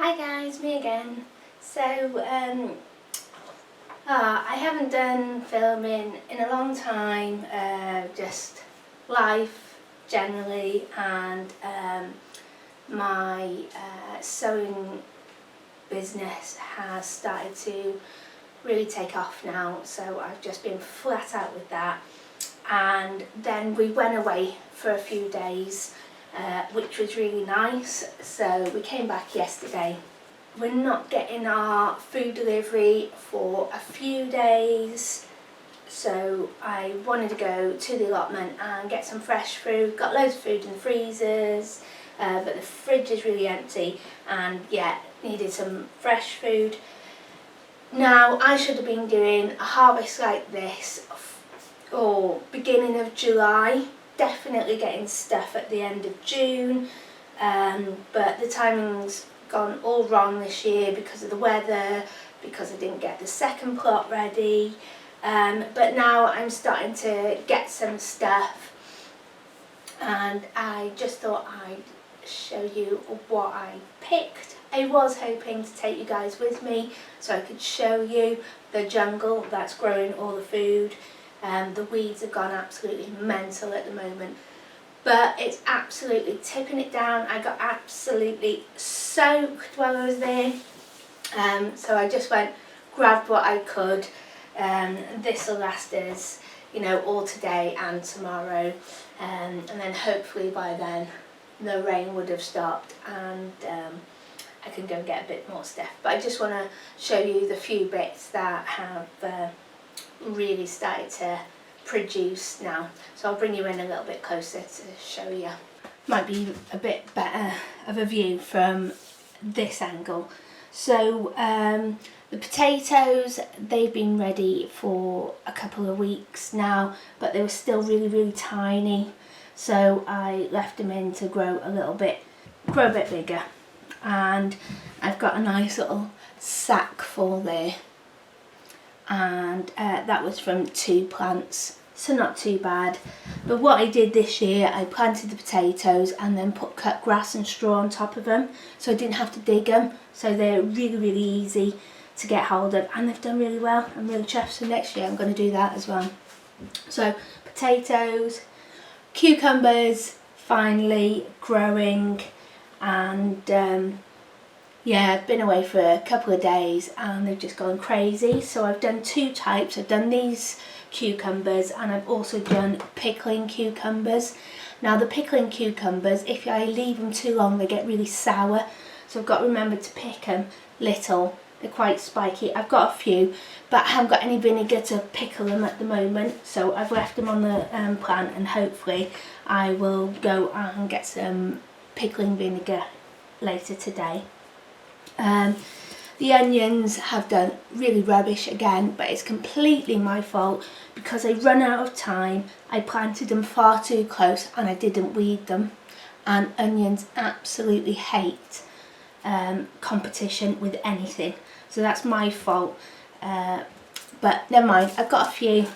Hi guys, me again. So, I haven't done filming in a long time, just life generally, and my sewing business has started to really take off now, so I've just been flat out with that. And then we went away for a few days, which was really nice. So we came back yesterday. We're not getting our food delivery for a few days, so I wanted to go to the allotment and get some fresh food. Got loads of food in the freezers, but the fridge is really empty, and yeah, needed some fresh food. Now, I should have been doing a harvest like this or beginning of July, definitely getting stuff at the end of June, but the timing's gone all wrong this year because of the weather, because I didn't get the second plot ready, but now I'm starting to get some stuff, and I just thought I'd show you what I picked. I was hoping to take you guys with me so I could show you the jungle that's growing all the food. The weeds have gone absolutely mental at the moment, but it's absolutely tipping it down. I got absolutely soaked while I was there, so I just went, grabbed what I could. This will last us, all today and tomorrow, and then hopefully by then the rain would have stopped and I can go and get a bit more stuff. But I just want to show you the few bits that have really started to produce now. So I'll bring you in a little bit closer to show you. Might be a bit better of a view from this angle. So the potatoes, they've been ready for a couple of weeks now, but they were still really tiny. So I left them in to grow a bit bigger. And I've got a nice little sack full there, and that was from 2 plants, so not too bad. But what I did this year, I planted the potatoes and then cut grass and straw on top of them, so I didn't have to dig them, so they're really easy to get hold of, and they've done really well. I'm really chuffed, so next year I'm going to do that as well. So potatoes, cucumbers finally growing, and yeah, I've been away for a couple of days and they've just gone crazy. So I've done 2 types. I've done these cucumbers and I've also done pickling cucumbers. Now the pickling cucumbers, if I leave them too long, they get really sour, so I've got to remember to pick them little. They're quite spiky. I've got a few, but I haven't got any vinegar to pickle them at the moment, so I've left them on the plant, and hopefully I will go and get some pickling vinegar later today. The onions have done really rubbish again, but it's completely my fault because I run out of time. I planted them far too close and I didn't weed them, and onions absolutely hate competition with anything, so that's my fault, but never mind, I've got a few.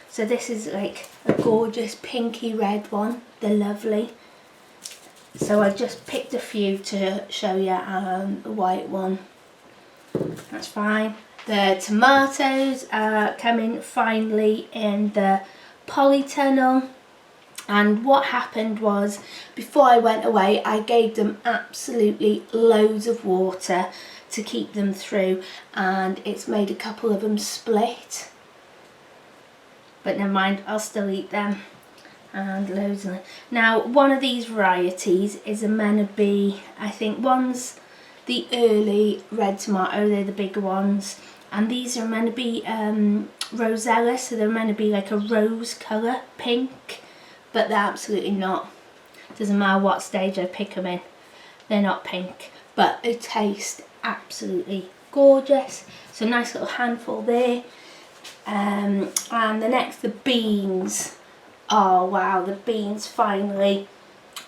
So this is like a gorgeous pinky red one, they're lovely. So I just picked a few to show you, the white one, that's fine. The tomatoes are coming finally in the polytunnel, and what happened was, before I went away, I gave them absolutely loads of water to keep them through, and it's made a couple of them split, but never mind, I'll still eat them. And loads of them. Now, one of these varieties is a meant to be, I think one's the early red tomato, they're the bigger ones, and these are meant to be rosella, so they're meant to be like a rose colour, pink, but they're absolutely not. Doesn't matter what stage I pick them in, they're not pink, but they taste absolutely gorgeous. So nice little handful there. And the next, the beans. Oh wow, the beans finally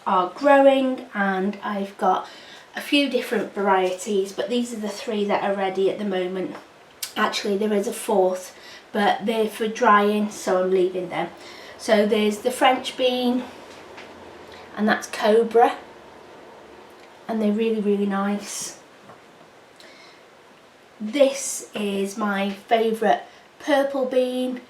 are growing, and I've got a few different varieties, but these are the 3 that are ready at the moment. Actually there is a 4th, but they're for drying, so I'm leaving them. So there's the French bean, and that's Cobra, and they're really nice. this is my favourite purple bean,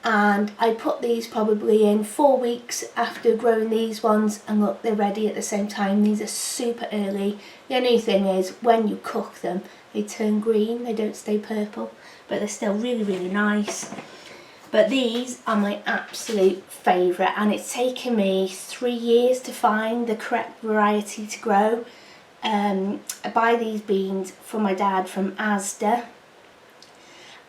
and I put these probably in 4 weeks after growing these ones, and look, they're ready at the same time. These are super early. The only thing is when you cook them they turn green, they don't stay purple, but they're still really, really nice. But these are my absolute favourite, and it's taken me 3 years to find the correct variety to grow. I buy these beans from my dad from Asda,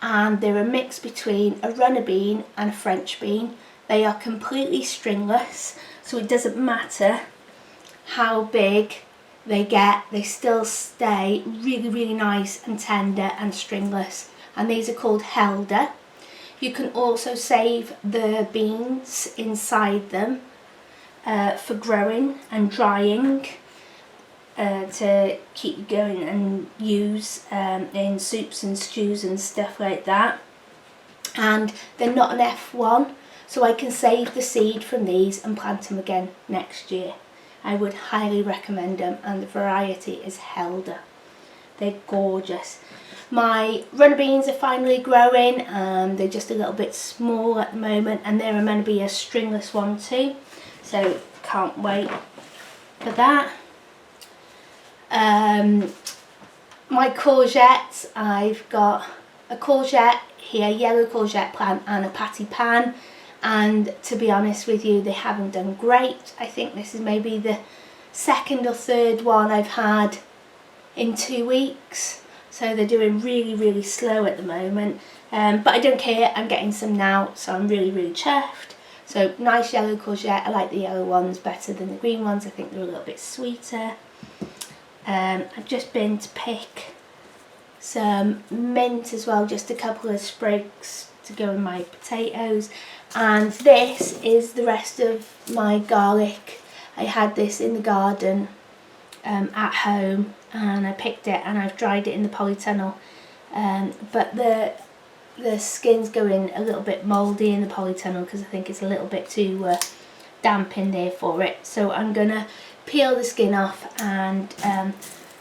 and they're a mix between a runner bean and a French bean. They are completely stringless, so it doesn't matter how big they get, they still stay really, really nice and tender and stringless. And these are called Helder. You can also save the beans inside them for growing and drying, to keep going and use in soups and stews and stuff like that. And they're not an F1, so I can save the seed from these and plant them again next year. I would highly recommend them, and the variety is Helder. They're gorgeous. My runner beans are finally growing, and they're just a little bit small at the moment, and they're meant to be a stringless one too, so can't wait for that. My courgettes, I've got a courgette here, yellow courgette plant, and a patty pan, and to be honest with you, they haven't done great. I think this is maybe the second or third one I've had in 2 weeks, so they're doing really, really slow at the moment, but I don't care, I'm getting some now, so I'm really, really chuffed. So nice yellow courgette. I like the yellow ones better than the green ones. I think they're a little bit sweeter. I've just been to pick some mint as well, just a couple of sprigs to go in my potatoes. And this is the rest of my garlic. I had this in the garden at home, and I picked it and I've dried it in the polytunnel. But the skin's going a little bit mouldy in the polytunnel because I think it's a little bit too damp in there for it. So I'm gonna peel the skin off, and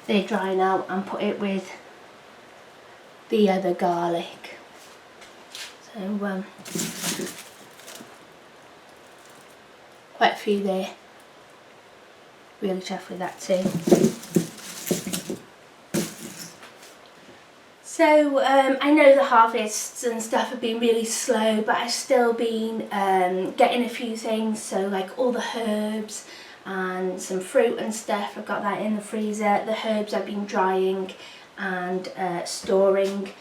they're dry now, and put it with the other garlic. So quite a few there. Really chuffed with that too. So I know the harvests and stuff have been really slow, but I've still been getting a few things, so like all the herbs and some fruit and stuff. I've got that in the freezer. The herbs I've been drying and storing.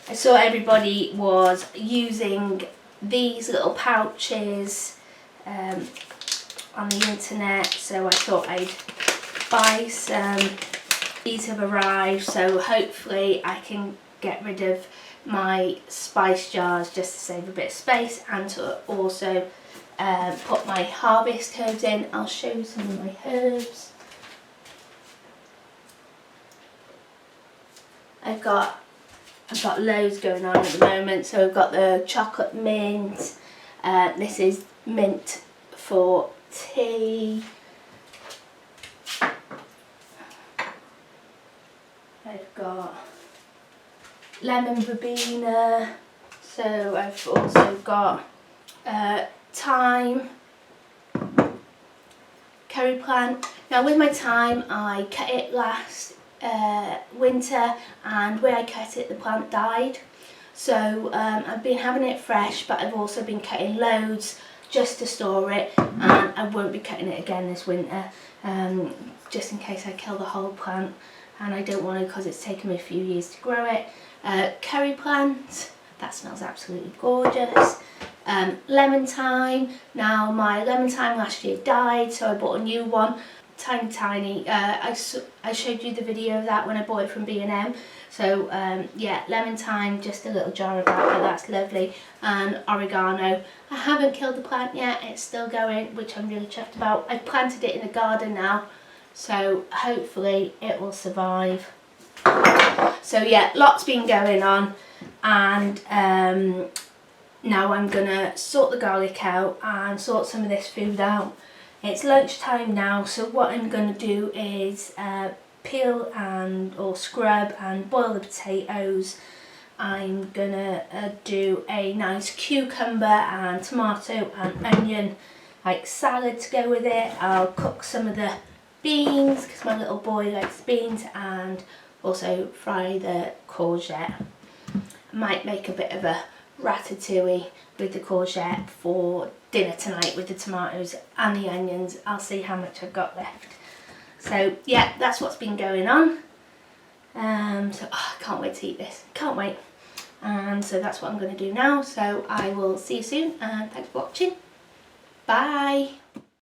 I saw everybody was using these little pouches on the internet, so I thought I'd buy some. These have arrived, so hopefully I can get rid of my spice jars just to save a bit of space, and to also put my harvest herbs in. I'll show you some of my herbs. I've got loads going on at the moment. So I've got the chocolate mint. This is mint for tea. I've got lemon verbena. So I've also got thyme, curry plant. Now with my thyme, I cut it last winter, and where I cut it the plant died, so I've been having it fresh, but I've also been cutting loads just to store it, and I won't be cutting it again this winter, just in case I kill the whole plant, and I don't want to because it's taken me a few years to grow it. Curry plant, that smells absolutely gorgeous. Lemon thyme. Now my lemon thyme last year died, so I bought a new one. Tiny. I showed you the video of that when I bought it from B&M. So yeah, lemon thyme, just a little jar of that, but that's lovely. And oregano. I haven't killed the plant yet, it's still going, which I'm really chuffed about. I've planted it in the garden now, so hopefully it will survive. So yeah, lots been going on, and now I'm gonna sort the garlic out and sort some of this food out. It's lunchtime now, so what I'm going to do is peel and or scrub and boil the potatoes. I'm gonna do a nice cucumber and tomato and onion like salad to go with it. I'll cook some of the beans because my little boy likes beans, and also fry the courgette. I might make a bit of a ratatouille with the courgette for dinner tonight with the tomatoes and the onions. I'll see how much I've got left. So yeah, that's what's been going on. I can't wait to eat this, can't wait. And so that's what I'm going to do now. So I will see you soon, and thanks for watching. Bye.